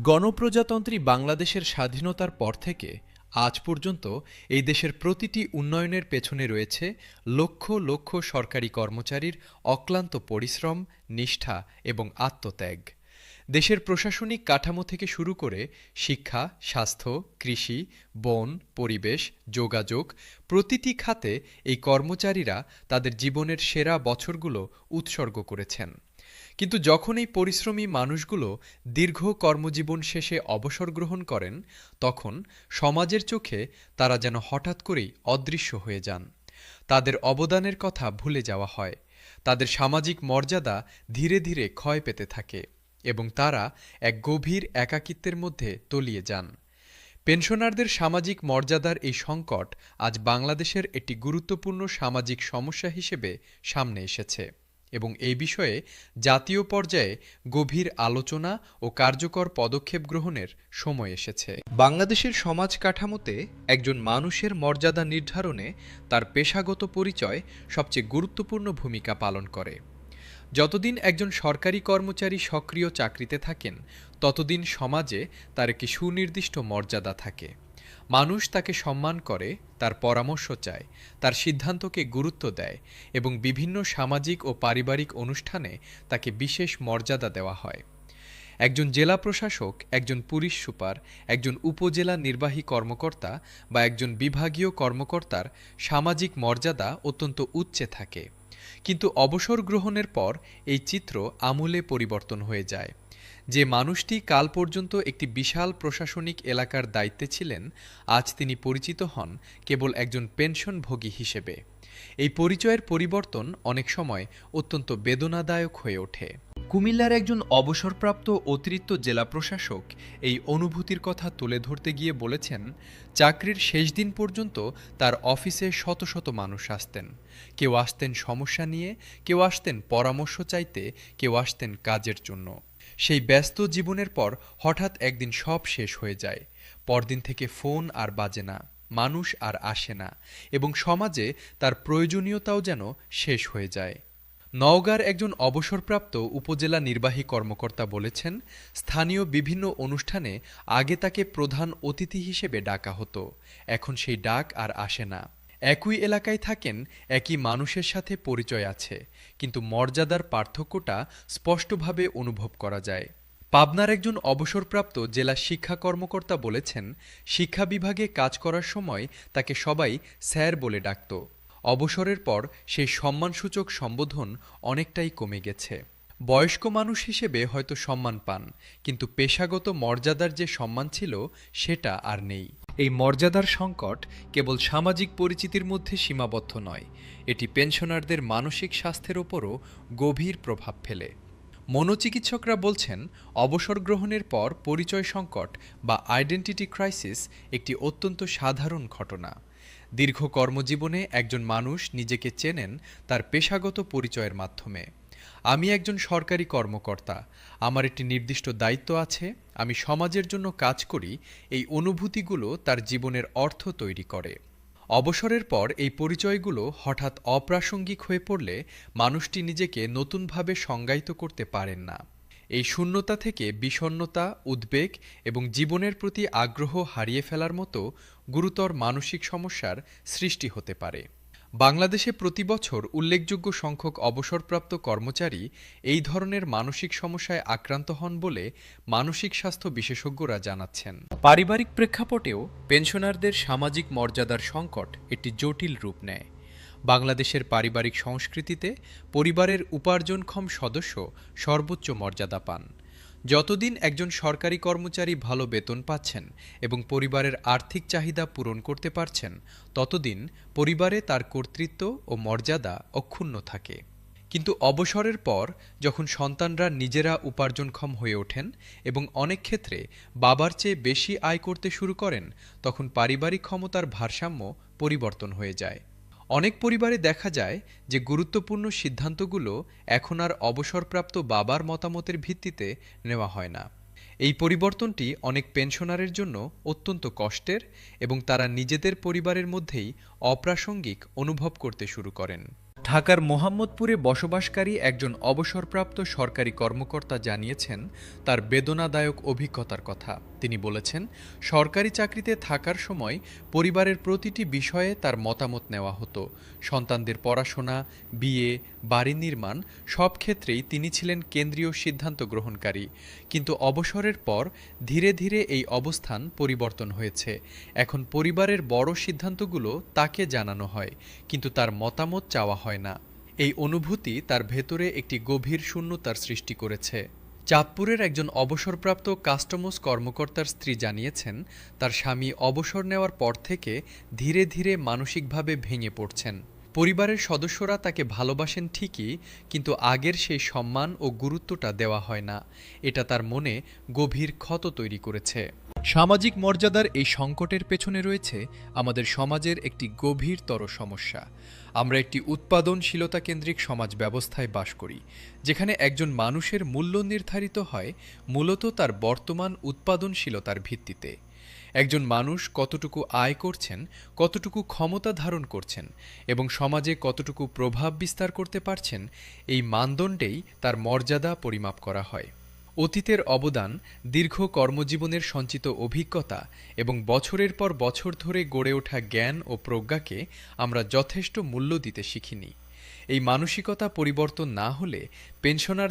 গণপ্রজাতন্ত্রী বাংলাদেশের স্বাধীনতার পর থেকে আজ পর্যন্ত এই দেশের প্রতিটি উন্নয়নের পেছনে রয়েছে লক্ষ লক্ষ সরকারি কর্মচারীর অক্লান্ত পরিশ্রম, নিষ্ঠা এবং আত্মত্যাগ। দেশের প্রশাসনিক কাঠামো থেকে শুরু করে শিক্ষা, স্বাস্থ্য, কৃষি, বন, পরিবেশ, যোগাযোগ প্রতিটি খাতে এই কর্মচারীরা তাদের জীবনের সেরা বছরগুলো উৎসর্গ করেছেন। কিন্তু যখন এই পরিশ্রমী মানুষগুলো দীর্ঘ কর্মজীবন শেষে অবসর গ্রহণ করেন, তখন সমাজের চোখে তারা যেন হঠাৎ করেই অদৃশ্য হয়ে যান। তাদের অবদানের কথা ভুলে যাওয়া হয়, তাদের সামাজিক মর্যাদা ধীরে ধীরে ক্ষয় পেতে থাকে এবং তারা এক গভীর একাকিত্বের মধ্যে তলিয়ে যান। পেনশনারদের সামাজিক মর্যাদার এই সংকট আজ বাংলাদেশের একটি গুরুত্বপূর্ণ সামাজিক সমস্যা হিসেবে সামনে এসেছে এবং এই বিষয়ে জাতীয় পর্যায়ে গভীর আলোচনা ও কার্যকর পদক্ষেপ গ্রহণের সময় এসেছে। বাংলাদেশের সমাজ কাঠামোতে একজন মানুষের মর্যাদা নির্ধারণে তার পেশাগত পরিচয় সবচেয়ে গুরুত্বপূর্ণ ভূমিকা পালন করে। যতদিন একজন সরকারি কর্মচারী সক্রিয় চাকরিতে থাকেন, ততদিন সমাজে তার একটি সুনির্দিষ্ট মর্যাদা থাকে। মানুষ তাকে সম্মান করে, তার পরামর্শ চায়, তার সিদ্ধান্তকে গুরুত্ব দেয় এবং বিভিন্ন সামাজিক ও পারিবারিক অনুষ্ঠানে তাকে বিশেষ মর্যাদা দেওয়া হয়। একজন জেলা প্রশাসক, একজন পুলিশ সুপার, একজন উপজেলা নির্বাহী কর্মকর্তা বা একজন বিভাগীয় কর্মকর্তার সামাজিক মর্যাদা অত্যন্ত উচ্চে থাকে। কিন্তু অবসর গ্রহণের পর এই চিত্র আমূলে পরিবর্তন হয়ে যায়। যে মানুষটি কাল পর্যন্ত একটি বিশাল প্রশাসনিক এলাকার দায়িত্বে ছিলেন, আজ তিনি পরিচিত হন কেবল একজন পেনশনভোগী হিসেবে। এই পরিচয়ের পরিবর্তন অনেক সময় অত্যন্ত বেদনাদায়ক হয়ে ওঠে। কুমিল্লার একজন অবসরপ্রাপ্ত অতিরিক্ত জেলা প্রশাসক এই অনুভূতির কথা তুলে ধরতে গিয়ে বলেছেন, চাকরির শেষ দিন পর্যন্ত তার অফিসে শত শত মানুষ আসতেন। কেউ আসতেন সমস্যা নিয়ে, কেউ আসতেন পরামর্শ চাইতে, কেউ আসতেন কাজের জন্য। সেই ব্যস্ত জীবনের পর হঠাৎ একদিন সব শেষ হয়ে যায়। পরদিন থেকে ফোন আর বাজে না, মানুষ আর আসে না এবং সমাজে তার প্রয়োজনীয়তাও যেন শেষ হয়ে যায়। নওগাঁর একজন অবসরপ্রাপ্ত উপজেলা নির্বাহী কর্মকর্তা বলেছেন, স্থানীয় বিভিন্ন অনুষ্ঠানে আগে তাকে প্রধান অতিথি হিসেবে ডাকা হতো, এখন সেই ডাক আর আসে না। একই এলাকায় থাকেন, একই মানুষের সাথে পরিচয় আছে, কিন্তু মর্যাদার পার্থক্যটা স্পষ্টভাবে অনুভব করা যায়। পাবনার একজন অবসরপ্রাপ্ত জেলা শিক্ষা কর্মকর্তা বলেছেন, শিক্ষা বিভাগে কাজ করার সময় তাকে সবাই স্যার বলে ডাকত। অবসরের পর সেই সম্মানসূচক সম্বোধন অনেকটাই কমে গেছে। বয়স্ক মানুষ হিসেবে হয়তো সম্মান পান, কিন্তু পেশাগত মর্যাদার যে সম্মান ছিল সেটা আর নেই। এই মর্যাদার সংকট কেবল সামাজিক পরিচিতির মধ্যে সীমাবদ্ধ নয়, এটি পেনশনারদের মানসিক স্বাস্থ্যের ওপরও গভীর প্রভাব ফেলে। মনোচিকিৎসকরা বলছেন, অবসর গ্রহণের পর পরিচয় সংকট বা আইডেন্টিটি ক্রাইসিস একটি অত্যন্ত সাধারণ ঘটনা। দীর্ঘ কর্মজীবনে একজন মানুষ নিজেকে চেনেন তার পেশাগত পরিচয়ের মাধ্যমে। আমি একজন সরকারি কর্মকর্তা, আমার একটি নির্দিষ্ট দায়িত্ব আছে, আমি সমাজের জন্য কাজ করি, এই অনুভূতিগুলো তার জীবনের অর্থ তৈরি করে। অবসরের পর এই পরিচয়গুলো হঠাৎ অপ্রাসঙ্গিক হয়ে পড়লে মানুষটি নিজেকে নতুনভাবে সংজ্ঞায়িত করতে পারেন না। এই শূন্যতা থেকে বিষণ্ণতা, উদ্বেগ এবং জীবনের প্রতি আগ্রহ হারিয়ে ফেলার মতো গুরুতর মানসিক সমস্যার সৃষ্টি হতে পারে। বাংলাদেশে প্রতিবছর উল্লেখযোগ্য সংখ্যক অবসরপ্রাপ্ত কর্মচারী এই ধরনের মানসিক সমস্যায় আক্রান্ত হন বলে মানসিক স্বাস্থ্য বিশেষজ্ঞরা জানাচ্ছেন। পারিবারিক প্রেক্ষাপটেও পেনশনারদের সামাজিক মর্যাদার সংকট একটি জটিল রূপ নেয়। বাংলাদেশের পারিবারিক সংস্কৃতিতে পরিবারের উপার্জনক্ষম সদস্য সর্বোচ্চ মর্যাদা পান। যতদিন একজন সরকারি কর্মচারী ভালো বেতন পাচ্ছেন এবং পরিবারের আর্থিক চাহিদা পূরণ করতে পারছেন, ততদিন পরিবারে তার কর্তৃত্ব ও মর্যাদা অক্ষুণ্ণ থাকে। কিন্তু অবসরের পর যখন সন্তানরা নিজেরা উপার্জনক্ষম হয়ে ওঠেন এবং অনেক ক্ষেত্রে বাবার চেয়ে বেশি আয় করতে শুরু করেন, তখন পারিবারিক ক্ষমতার ভারসাম্য পরিবর্তন হয়ে যায়। অনেক পরিবারে দেখা যায় যে গুরুত্বপূর্ণ সিদ্ধান্তগুলো এখন আর অবসরপ্রাপ্ত বাবার মতামতের ভিত্তিতে নেওয়া হয় না। এই পরিবর্তনটি অনেক পেনশনারের জন্য অত্যন্ত কষ্টের এবং তারা নিজেদের পরিবারের মধ্যেই অপ্রাসঙ্গিক অনুভব করতে শুরু করেন। ঢাকার মোহাম্মদপুরে বসবাসকারী একজন অবসরপ্রাপ্ত সরকারি কর্মকর্তা জানিয়েছেন তার বেদনাদায়ক অভিজ্ঞতার কথা। তিনি বলেছেন, সরকারি চাকরিতে থাকার সময় পরিবারের প্রতিটি বিষয়ে তার মতামত নেওয়া হতো। সন্তানদের পড়াশোনা, বিয়ে, বাড়ি নির্মাণ সব ক্ষেত্রেই তিনি ছিলেন কেন্দ্রীয় সিদ্ধান্ত গ্রহণকারী। কিন্তু অবসরের পর ধীরে ধীরে এই অবস্থান পরিবর্তন হয়েছে। এখন পরিবারের বড় সিদ্ধান্তগুলো তাকে জানানো হয়, কিন্তু তার মতামত চাওয়া হয় না। এই অনুভূতি তার ভেতরে একটি গভীর শূন্যতার সৃষ্টি করেছে। চাঁদপুরের একজন অবসরপ্রাপ্ত কাস্টমস কর্মকর্তার স্ত্রী জানিয়েছেন, তার স্বামী অবসর নেওয়ার পর থেকে ধীরে ধীরে মানসিকভাবে ভেঙে পড়ছেন। পরিবারের সদস্যরা তাকে ভালোবাসেন ঠিকই, কিন্তু আগের সেই সম্মান ও গুরুত্বটা দেওয়া হয় না। এটা তার মনে গভীর ক্ষত তৈরি করেছে। সামাজিক মর্যাদার এই সংকটের পেছনে রয়েছে আমাদের সমাজের একটি গভীরতর সমস্যা। আমরা একটি উৎপাদনশীলতা কেন্দ্রিক সমাজ ব্যবস্থায় বাস করি, যেখানে একজন মানুষের মূল্য নির্ধারিত হয় মূলত তার বর্তমান উৎপাদনশীলতার ভিত্তিতে। একজন মানুষ কতটুকু আয় করছেন, কতটুকু ক্ষমতা ধারণ করছেন এবং সমাজে কতটুকু প্রভাব বিস্তার করতে পারছেন, এই মানদণ্ডেই তার মর্যাদা পরিমাপ করা হয়। অতীতের অবদান, দীর্ঘ কর্মজীবনের সঞ্চিত অভিজ্ঞতা এবং বছরের পর বছর ধরে গড়ে ওঠা জ্ঞান ও প্রজ্ঞাকে আমরা যথেষ্ট মূল্য দিতে শিখিনি। এই মানসিকতা পরিবর্তন না হলে পেনশনার